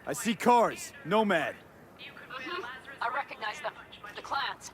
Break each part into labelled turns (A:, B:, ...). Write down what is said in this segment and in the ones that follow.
A: I see cars. Nomad.
B: I recognize them. The clans.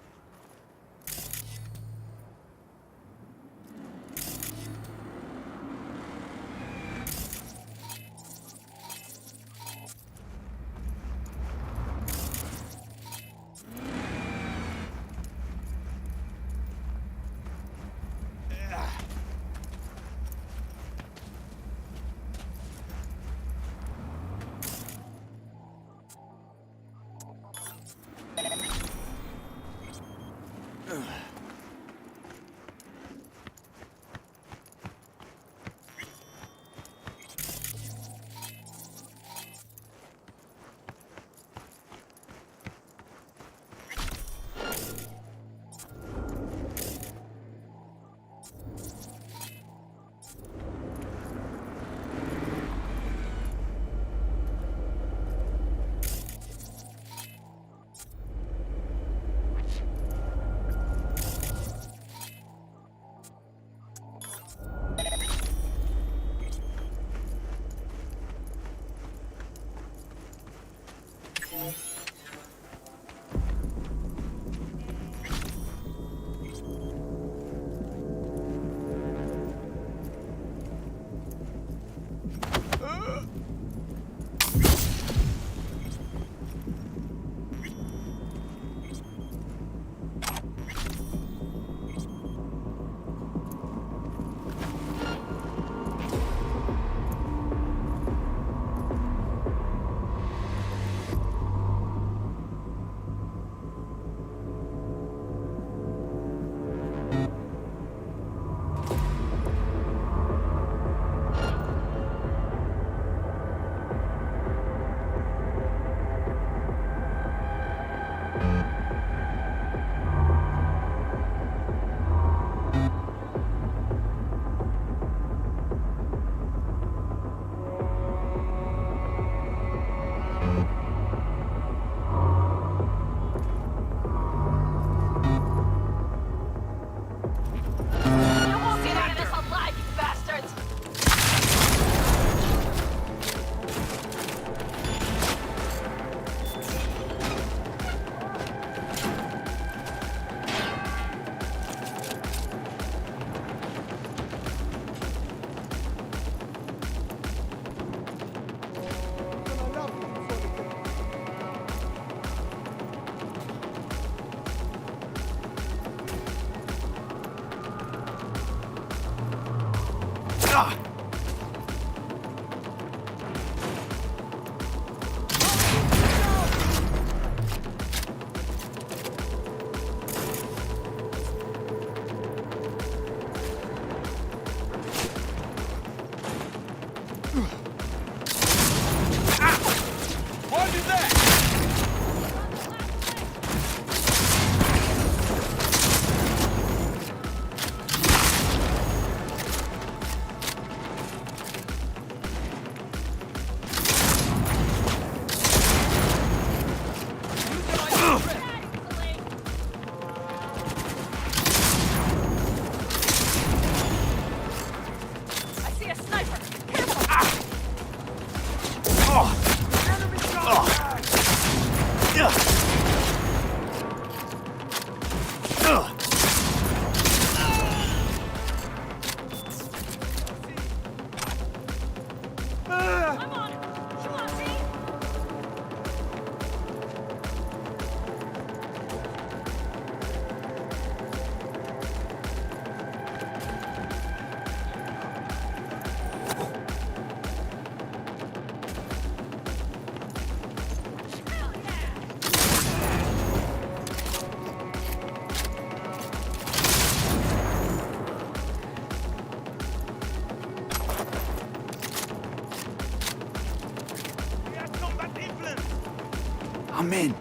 A: I'm in.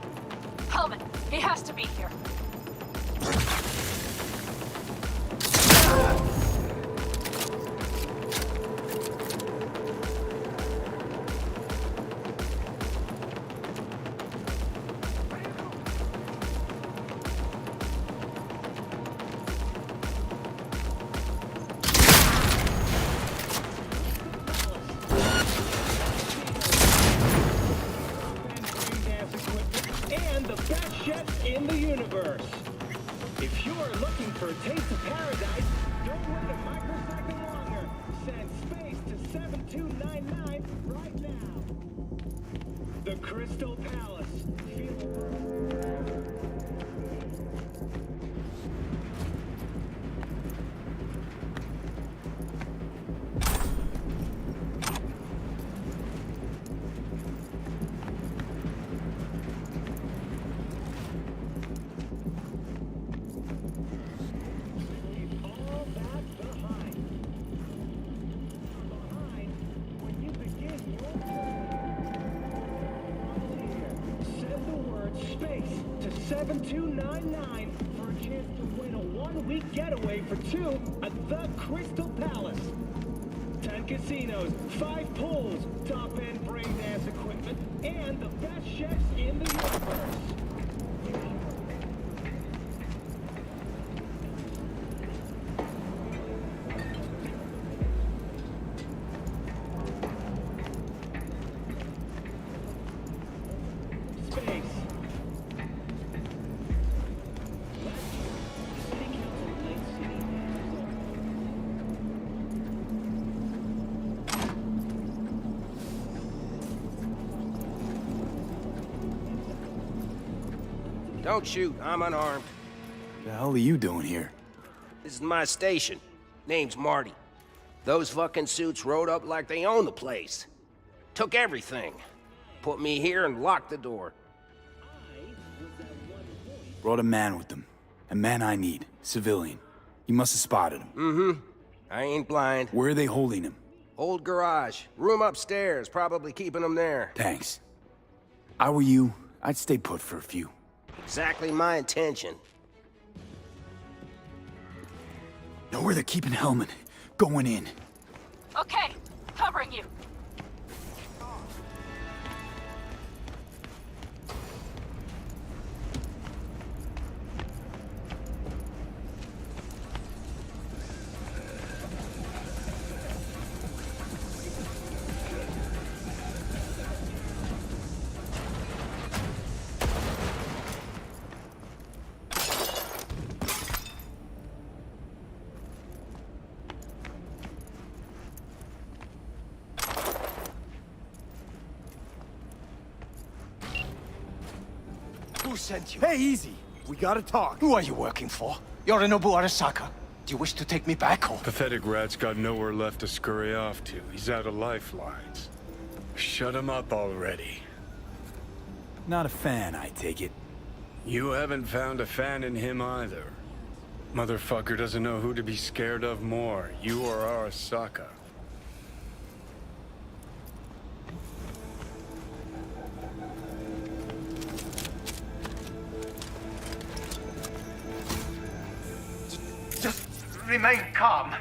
B: Hellman, he has to be here.
C: in the universe. If you are looking for a taste of paradise, don't wait a microsecond longer. Send space to 7299 right now. The Crystal Palace. Send the word space to 7299 for a chance to win a one-week getaway for two at the Crystal Palace. 10 casinos, 5 pools, top-end brain dance equipment, and the best chefs in the universe. Space.
D: Don't shoot, I'm unarmed.
A: The hell are you doing here?
D: This is my station. Name's Marty. Those fucking suits rode up like they own the place. Took everything. Put me here and locked the door.
A: Brought a man with them. A man I need. Civilian. You must have spotted him.
D: Mm-hmm. I ain't blind.
A: Where are they holding him?
D: Old garage. Room upstairs. Probably keeping him there.
A: Thanks. I were you, I'd stay put for a few.
D: Exactly my intention.
A: Know where they're keeping Hellman. Going in.
B: Okay, covering you.
E: Who sent you?
A: Hey, easy. We gotta talk.
E: Who are you working for? Yorinobu Arasaka? Do you wish to take me back home?
F: Pathetic rat's got nowhere left to scurry off to. He's out of lifelines. Shut him up already.
A: Not a fan, I take it.
F: You haven't found a fan in him either. Motherfucker doesn't know who to be scared of more, you or Arasaka.
E: Just remain calm.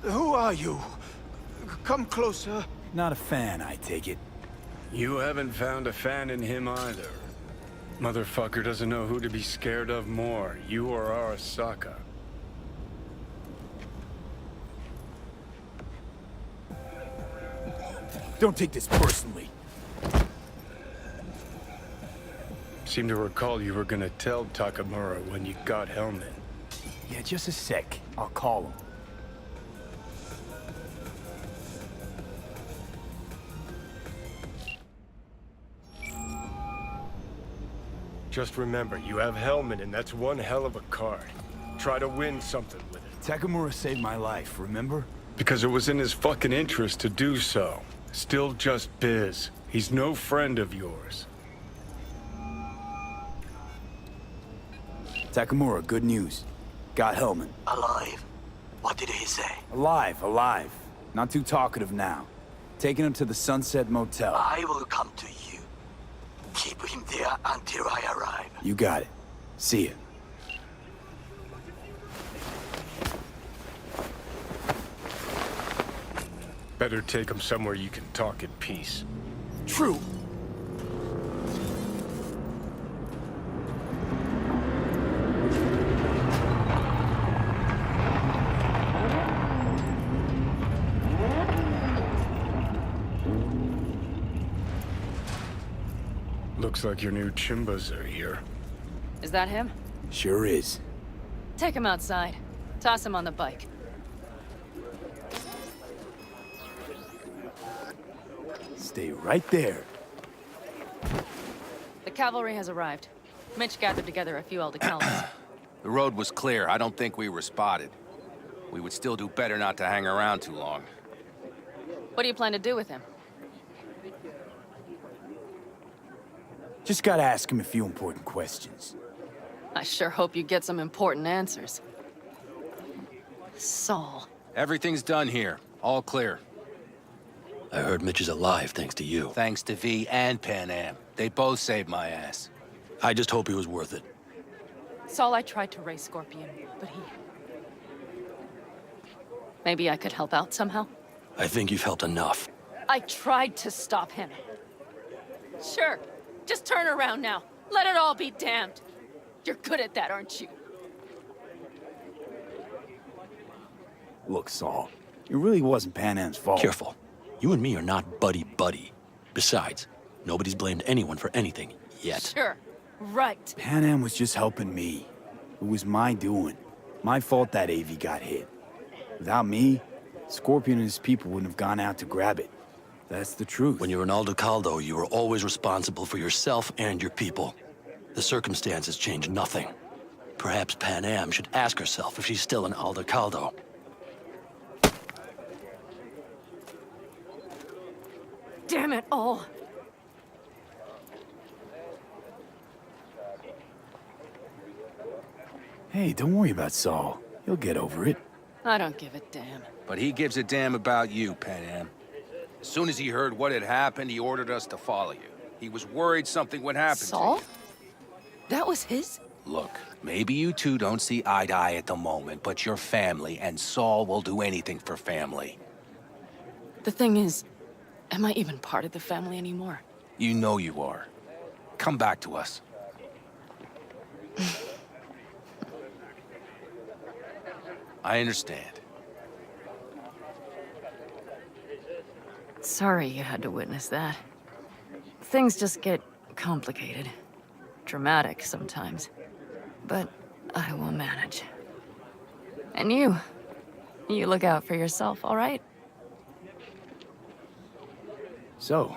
E: Who are you? Come closer.
A: Not a fan, I take it.
F: You haven't found a fan in him either. Motherfucker doesn't know who to be scared of more, you or Arasaka.
A: Don't take this personally.
F: Seem to recall you were gonna tell Takamura when you got Hellman.
A: Yeah, just a sec. I'll call him.
G: Just remember, you have Hellman, and that's one hell of a card. Try to win something with it.
A: Takamura saved my life, remember?
F: Because it was in his fucking interest to do so. Still just biz. He's no friend of yours.
A: Takamura, good news. Got Hellman.
E: Alive. What did he say?
A: Alive, alive. Not too talkative now. Taking him to the Sunset Motel.
E: I will come to you. Keep him there until I arrive.
A: You got it. See ya.
G: Better take him somewhere you can talk in peace.
A: True.
F: Looks like your new Chimbas are here.
B: Is that him?
A: Sure is.
B: Take him outside. Toss him on the bike.
A: Stay right there.
B: The cavalry has arrived. Mitch gathered together a few Aldecaldos.
H: The road was clear. I don't think we were spotted. We would still do better not to hang around too long.
B: What do you plan to do with him?
A: Just gotta ask him a few important questions.
B: I sure hope you get some important answers. Saul.
H: Everything's done here. All clear.
E: I heard Mitch is alive thanks to you.
H: Thanks to V and Pan Am. They both saved my ass.
E: I just hope he was worth it.
B: Saul, I tried to raise Scorpion, but he... Maybe I could help out somehow?
E: I think you've helped enough.
B: I tried to stop him. Sure. Just turn around now. Let it all be damned. You're good at that, aren't you?
A: Look, Saul, it really wasn't Pan Am's fault.
E: Careful. You and me are not buddy-buddy. Besides, nobody's blamed anyone for anything, yet.
B: Sure. Right.
A: Pan Am was just helping me. It was my doing. My fault that AV got hit. Without me, Scorpion and his people wouldn't have gone out to grab it. That's the truth.
E: When you're an Aldecaldo, you are always responsible for yourself and your people. The circumstances change nothing. Perhaps Pan Am should ask herself if she's still an Aldecaldo.
B: Damn it all.
A: Hey, don't worry about Saul. He'll get over it.
B: I don't give a damn.
H: But he gives a damn about you, Pan Am. As soon as he heard what had happened, he ordered us to follow you. He was worried something would happen
B: Saul?
H: to you.
B: That was his?
H: Look, maybe you two don't see eye to eye at the moment, but you're family, and Saul will do anything for family.
B: The thing is, am I even part of the family anymore?
H: You know you are. Come back to us. I understand.
B: Sorry you had to witness that. Things just get complicated. Dramatic sometimes. But I will manage. And you look out for yourself, all right?
A: So,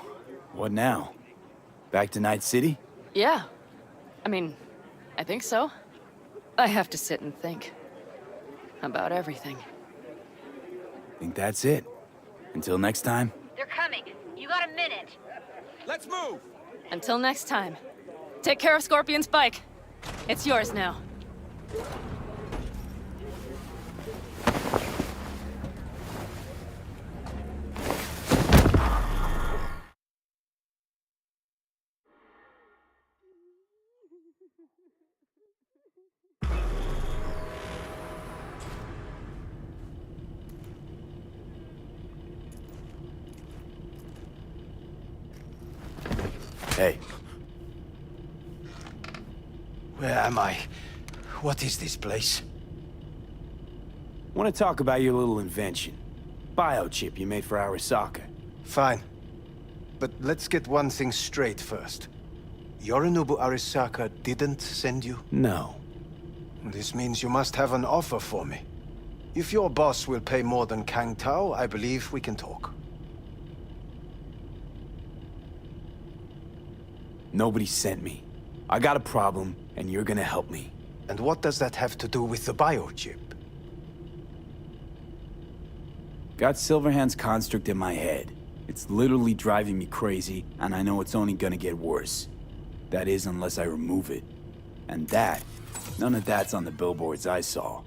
A: what now? Back to Night City?
B: Yeah. I mean, I think so. I have to sit and think. About everything.
A: Think that's it. Until next time?
I: They're coming. You got a minute.
H: Let's move!
B: Until next time. Take care of Scorpion's bike. It's yours now.
A: Hey,
G: Where am I? What is this place?
A: want to talk about your little invention. Biochip you made for Arasaka.
J: Fine. But let's get one thing straight first. Yorinobu Arasaka didn't send you?
A: No.
J: This means you must have an offer for me. If your boss will pay more than Kang Tao, I believe we can talk.
A: Nobody sent me. I got a problem, and you're gonna help me.
J: And what does that have to do with the biochip?
A: Got Silverhand's construct in my head. It's literally driving me crazy, and I know it's only gonna get worse. That is, unless I remove it. And that, none of that's on the billboards I saw.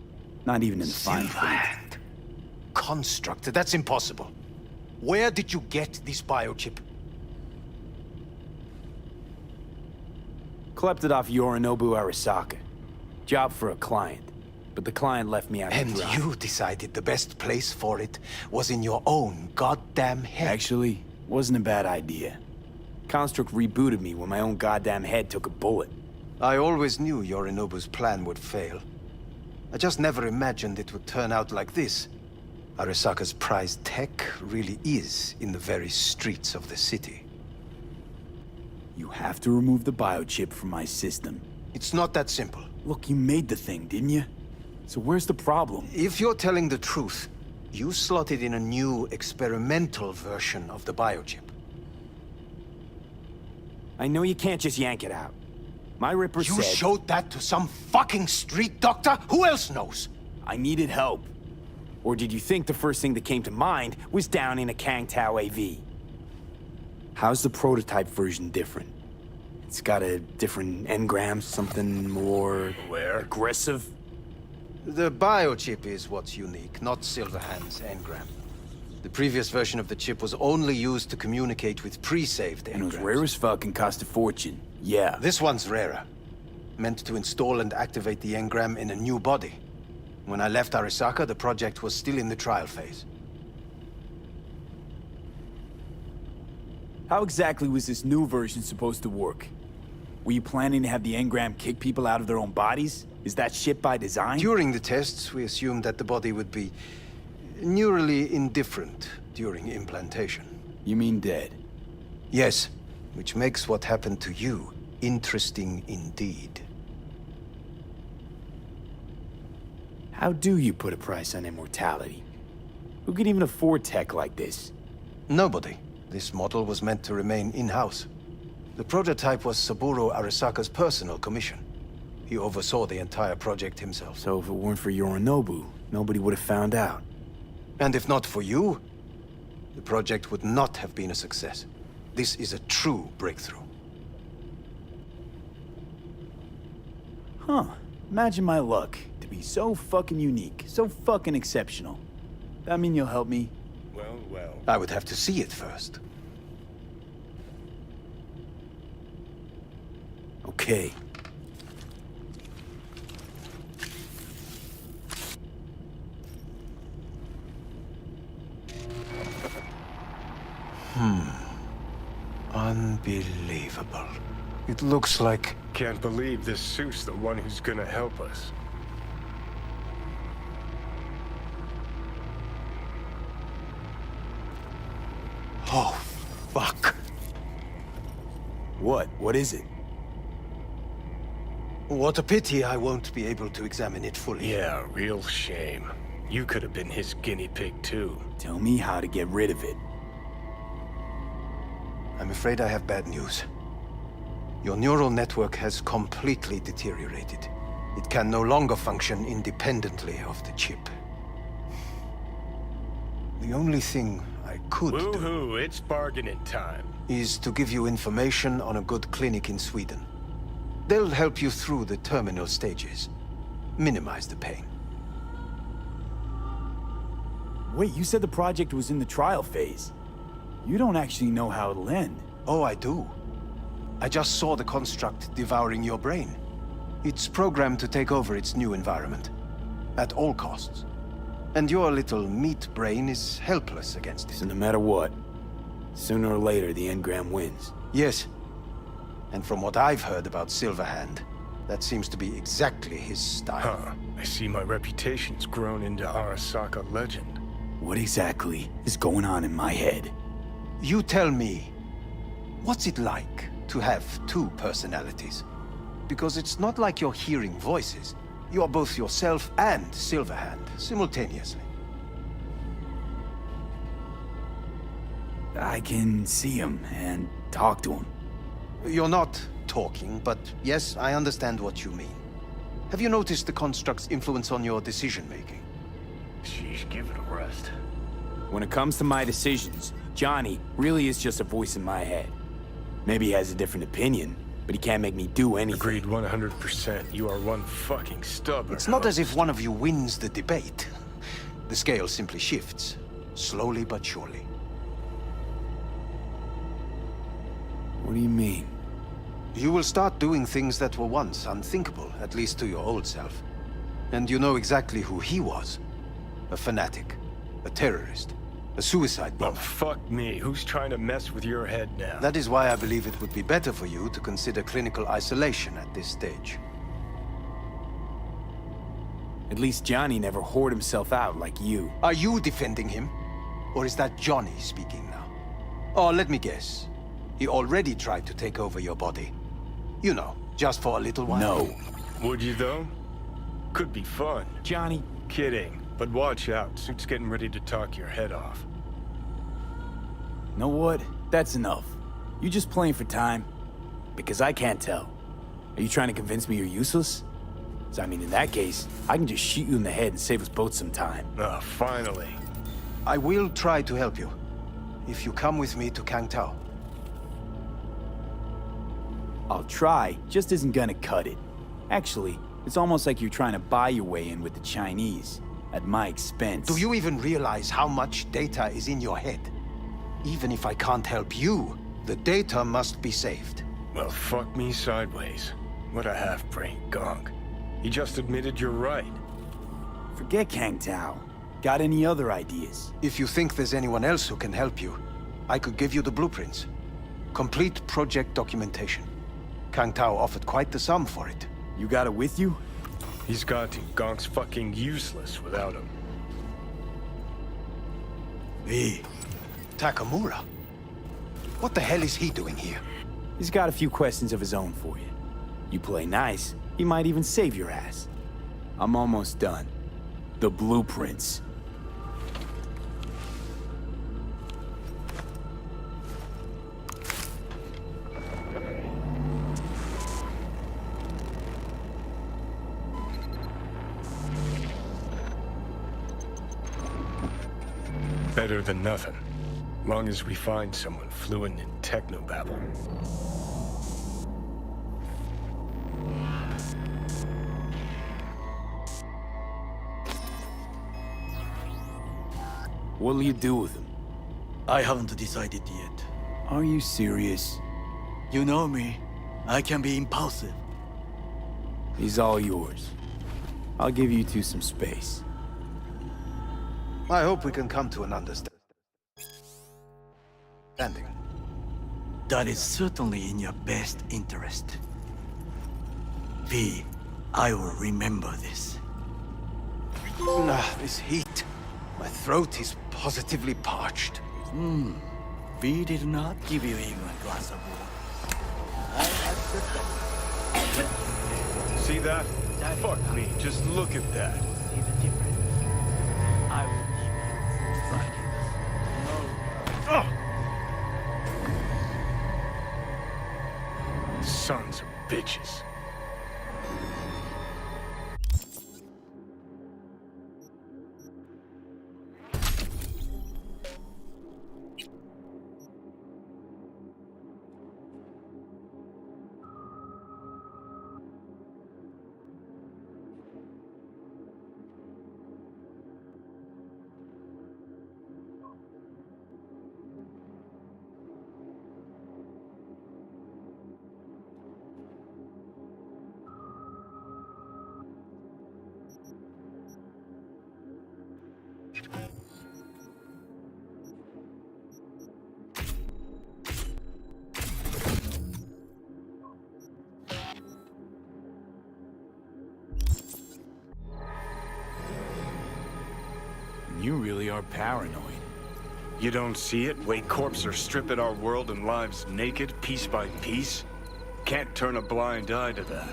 A: Not even in the fine print.
J: Silverhand. Construct? That's impossible. Where did you get this biochip?
A: Klept it off Yorinobu Arasaka. Job for a client. But the client left me out to
J: And
A: dry.
J: you decided the best place for it was in your own goddamn head.
A: Actually, wasn't a bad idea. Construct rebooted me when my own goddamn head took a bullet.
J: I always knew Yorinobu's plan would fail. I just never imagined it would turn out like this. Arasaka's prized tech really is in the very streets of the city.
A: You have to remove the biochip from my system.
J: It's not that simple.
A: Look, you made the thing, didn't you? So where's the problem?
J: If you're telling the truth, you slotted in a new experimental version of the biochip.
K: I know you can't just yank it out. My Ripper
J: You
K: said...
J: showed that to some fucking street doctor? Who else knows?
K: I needed help. Or did you think the first thing that came to mind was down in a Kang Tao AV?
A: How's the prototype version different? It's got a different engram, something more...
K: Aggressive?
J: The biochip is what's unique, not Silverhand's engram. The previous version of the chip was only used to communicate with pre-saved engrams.
A: And it was rare as fuck and cost a fortune. Yeah.
J: This one's rarer. Meant to install and activate the engram in a new body. When I left Arasaka, the project was still in the trial phase.
A: How exactly was this new version supposed to work? Were you planning to have the engram kick people out of their own bodies? Is that shit by design?
J: During the tests, we assumed that the body would be neurally indifferent during implantation.
A: You mean dead?
J: Yes, which makes what happened to you interesting indeed.
A: How do you put a price on immortality? Who could even afford tech like this?
J: Nobody. This model was meant to remain in-house. The prototype was Saburo Arasaka's personal commission. He oversaw the entire project himself.
A: So if it weren't for Yorinobu, nobody would have found out.
J: And if not for you, the project would not have been a success. This is a true breakthrough.
A: Huh. Imagine my luck to be so fucking unique, so fucking exceptional. That mean you'll help me?
G: Well.
J: I would have to see it first.
A: Okay.
J: Unbelievable. It looks like...
G: Can't believe this suit's the one who's gonna help us.
J: Oh, fuck.
A: What? What is it?
J: What a pity I won't be able to examine it fully.
G: Yeah, real shame. You could have been his guinea pig too.
A: Tell me how to get rid of it.
J: I'm afraid I have bad news. Your neural network has completely deteriorated. It can no longer function independently of the chip. The only thing I could do
G: Woo-hoo, it's bargaining time.
J: is to give you information on a good clinic in Sweden. They'll help you through the terminal stages. Minimize the pain.
A: Wait, you said the project was in the trial phase. You don't actually know how it'll end.
J: Oh, I do. I just saw the construct devouring your brain. It's programmed to take over its new environment. At all costs. And your little meat brain is helpless against
A: So
J: it.
A: no matter what, sooner or later the engram wins.
J: Yes. And from what I've heard about Silverhand, that seems to be exactly his style.
G: Huh. I see my reputation's grown into Arasaka legend.
A: What exactly is going on in my head?
J: You tell me, what's it like to have two personalities? Because it's not like you're hearing voices. You're both yourself and Silverhand, simultaneously.
A: I can see him and talk to him.
J: You're not talking, but yes, I understand what you mean. Have you noticed the construct's influence on your decision-making?
G: Sheesh, give it a rest.
K: When it comes to my decisions, Johnny really is just a voice in my head. Maybe he has a different opinion, but he can't make me do anything.
G: Agreed 100%. You are one fucking stubborn.
J: It's not as if one of you wins the debate. The scale simply shifts, slowly but surely.
A: What do you mean?
J: You will start doing things that were once unthinkable, at least to your old self. And you know exactly who he was. A fanatic, a terrorist, a suicide
G: Oh,
J: bomber.
G: fuck me. Who's trying to mess with your head now?
J: That is why I believe it would be better for you to consider clinical isolation at this stage.
K: At least Johnny never whored himself out like you.
J: Are you defending him? Or is that Johnny speaking now? Oh, let me guess. He already tried to take over your body. You know, just for a little while.
A: No.
G: Would you, though? Could be fun.
K: Johnny,
G: Kidding. But watch out. Suit's getting ready to talk your head off.
A: Know what? That's enough. You just playing for time? Because I can't tell. Are you trying to convince me you're useless? So, I mean, in that case, I can just shoot you in the head and save us both some time.
G: Ah, finally.
J: I will try to help you, if you come with me to Kangtao.
A: I'll try, just isn't gonna cut it. Actually, it's almost like you're trying to buy your way in with the Chinese, at my expense.
J: Do you even realize how much data is in your head? Even if I can't help you, the data must be saved.
G: Well, fuck me sideways. What a half-brained gonk. He just admitted you're right.
A: Forget Kang Tao. Got any other ideas?
J: If you think there's anyone else who can help you, I could give you the blueprints. Complete project documentation. Kangtao offered quite the sum for it.
A: You got it with you?
G: He's got to. Gonk's fucking useless without him.
J: V. Takamura? What the hell is he doing here?
A: He's got a few questions of his own for you. You play nice, he might even save your ass. I'm almost done. The blueprints.
G: Better than nothing. Long as we find someone fluent in technobabble.
A: What'll you do with him?
L: I haven't decided yet.
A: Are you serious?
L: You know me. I can be impulsive.
A: He's all yours. I'll give you two some space.
J: I hope we can come to an understanding.
L: That is certainly in your best interest. V, I will remember this.
J: This heat. My throat is positively parched.
L: V did not give you even a glass of water. I accept that.
G: See that? Fuck me, just look at that.
L: See the difference? I will give you fragrance. No.
G: Sons of bitches.
A: You really are paranoid.
G: You don't see it? Way corps are stripping our world and lives naked, piece by piece? Can't turn a blind eye to that.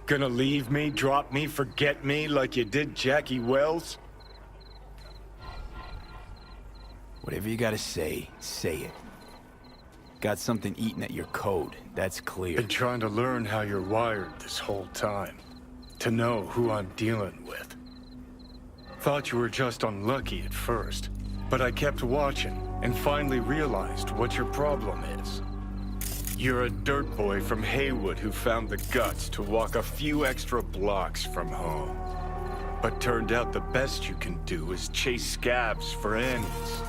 G: Gonna leave me, drop me, forget me like you did Jackie Wells?
A: Whatever you gotta say, say it. Got something eating at your code, that's clear.
F: Been trying to learn how you're wired this whole time. To know who I'm dealing with. Thought you were just unlucky at first, but I kept watching and finally realized what your problem is. You're a dirt boy from Haywood who found the guts to walk a few extra blocks from home. But turned out the best you can do is chase scabs for Annie's.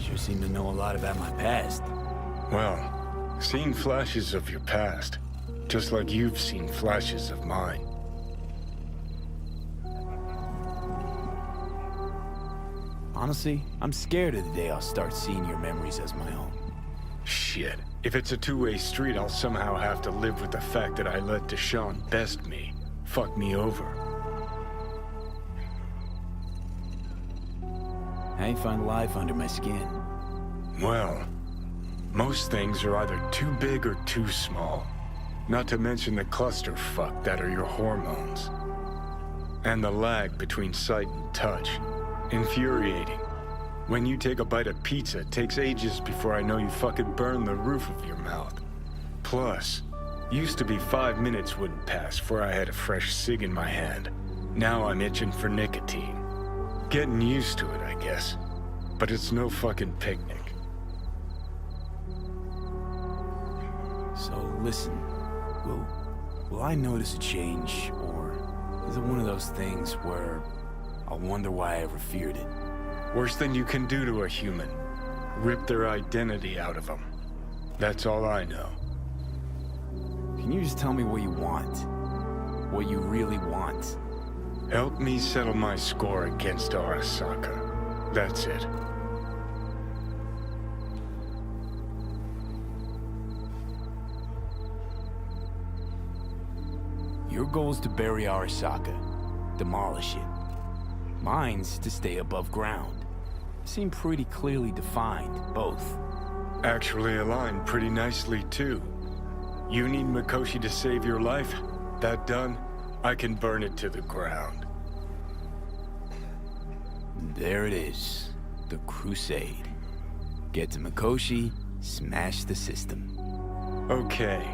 A: Sure seem to know a lot about my past.
F: Well, seen flashes of your past, just like you've seen flashes of mine.
A: Honestly, I'm scared of the day I'll start seeing your memories as my own.
F: Shit. If it's a two-way street, I'll somehow have to live with the fact that I let Deshaun best me. Fuck me over.
A: I ain't find life under my skin.
F: Well, most things are either too big or too small. Not to mention the clusterfuck that are your hormones. And the lag between sight and touch. Infuriating. When you take a bite of pizza, it takes ages before I know you fucking burn the roof of your mouth. Plus, used to be 5 minutes wouldn't pass before I had a fresh cig in my hand. Now I'm itching for nicotine. Getting used to it, I guess. But it's no fucking picnic.
A: So listen, will I notice a change, or is it one of those things where I'll wonder why I ever feared it?
F: Worst thing you can do to a human. Rip their identity out of them. That's all I know.
A: Can you just tell me what you want? What you really want?
F: Help me settle my score against Arasaka. That's it.
A: Your goal's to bury Arasaka. Demolish it. Mine's to stay above ground. Seem pretty clearly defined, both.
F: Actually aligned pretty nicely, too. You need Mikoshi to save your life? That done, I can burn it to the ground.
A: There it is. The Crusade. Get to Mikoshi, smash the system.
F: Okay.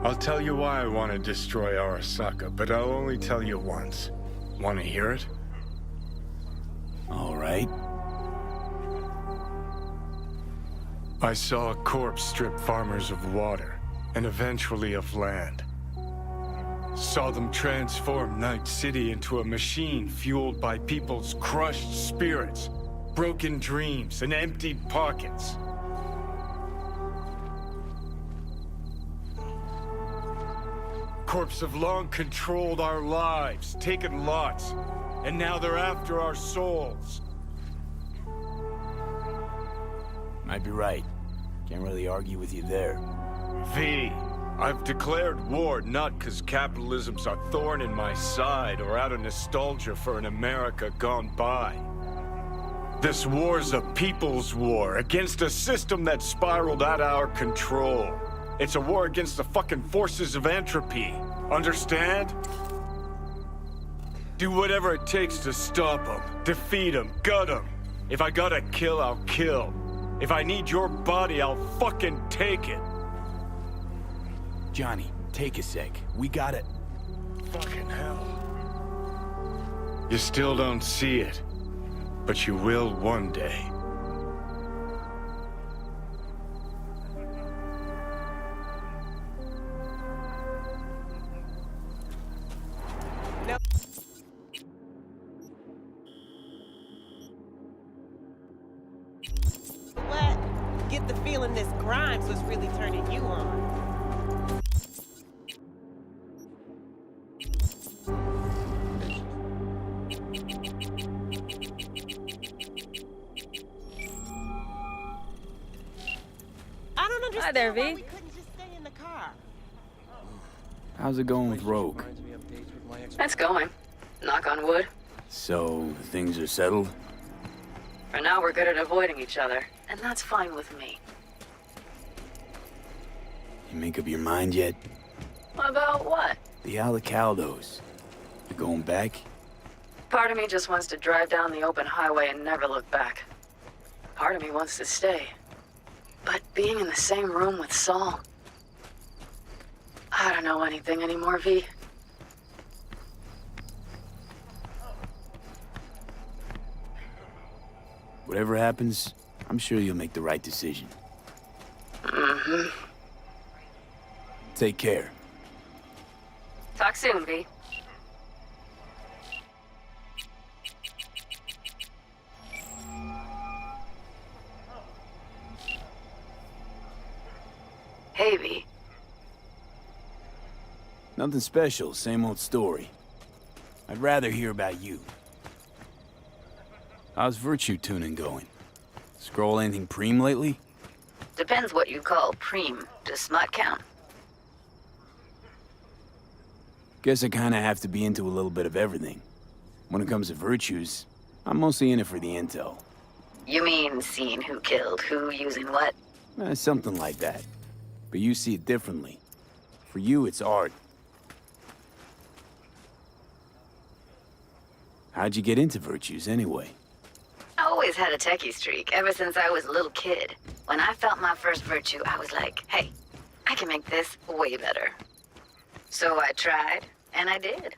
F: I'll tell you why I want to destroy Arasaka, but I'll only tell you once. Want to hear it?
A: All right.
F: I saw a corpse strip farmers of water, and eventually of land. Saw them transform Night City into a machine fueled by people's crushed spirits, broken dreams, and emptied pockets. Corps have long controlled our lives, taken lots, and now they're after our souls.
A: Might be right. Can't really argue with you there.
F: V, I've declared war not because capitalism's a thorn in my side or out of nostalgia for an America gone by. This war's a people's war against a system that spiraled out of our control. It's a war against the fucking forces of entropy. Understand? Do whatever it takes to stop them, defeat them, gut them. If I gotta kill, I'll kill. If I need your body, I'll fucking take it.
A: Johnny, take a sec. We got it.
F: Fucking hell. You still don't see it, but you will one day.
M: What? Get the feeling this Grimes was really turning you on. I don't understand.
B: Hi there,
M: why
B: V.
M: we couldn't just stay in the car.
A: How's it going with Rogue?
B: It's going. Knock on wood.
A: So, things are settled?
B: For now, we're good at avoiding each other, and that's fine with me.
A: You make up your mind yet?
B: About what?
A: The Alacaldos. You going back?
B: Part of me just wants to drive down the open highway and never look back. Part of me wants to stay. But being in the same room with Saul... I don't know anything anymore, V.
A: Whatever happens, I'm sure you'll make the right decision.
B: Mm-hmm.
A: Take care.
B: Talk soon, V. Hey, V.
A: Nothing special, same old story. I'd rather hear about you. How's virtue tuning going? Scroll anything preem lately?
B: Depends what you call preem. Does smut count?
A: Guess I kinda have to be into a little bit of everything. When it comes to virtues, I'm mostly in it for the intel.
B: You mean seeing who killed who using what?
A: Something like that. But you see it differently. For you, it's art. How'd you get into virtues, anyway?
B: I always had a techie streak, ever since I was a little kid. When I felt my first virtue, I was like, hey, I can make this way better. So I tried, and I did.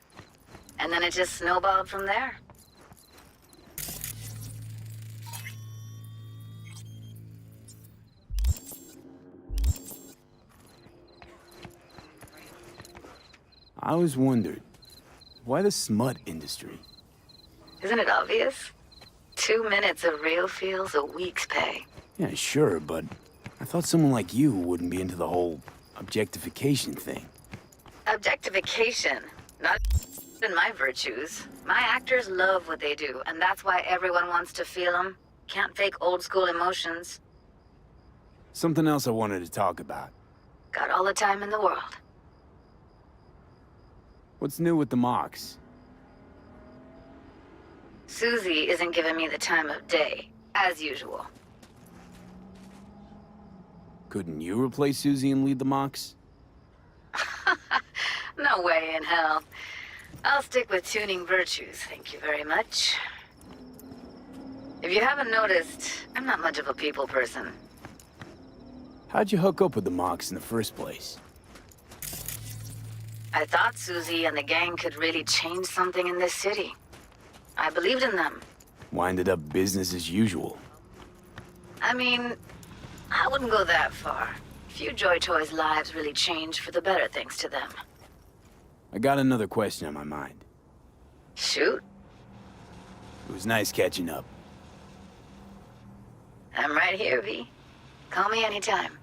B: And then it just snowballed from there.
A: I always wondered, why the smut industry?
B: Isn't it obvious? 2 minutes of real feels a week's pay.
A: Yeah, sure, but I thought someone like you wouldn't be into the whole objectification thing.
B: Objectification, not in my virtues. My actors love what they do, and that's why everyone wants to feel them. Can't fake old school emotions.
A: Something else I wanted to talk about.
B: Got all the time in the world.
A: What's new with the mocks?
B: Susie isn't giving me the time of day, as usual.
A: Couldn't you replace Susie and lead the mocks?
B: No way in hell. I'll stick with tuning virtues, thank you very much. If you haven't noticed, I'm not much of a people person.
A: How'd you hook up with the mocks in the first place?
B: I thought Susie and the gang could really change something in this city. I believed in them.
A: Winded up business as usual.
B: I mean, I wouldn't go that far. Few Joy Toys' lives really changed for the better thanks to them.
A: I got another question on my mind.
B: Shoot.
A: It was nice catching up.
B: I'm right here, V. Call me anytime.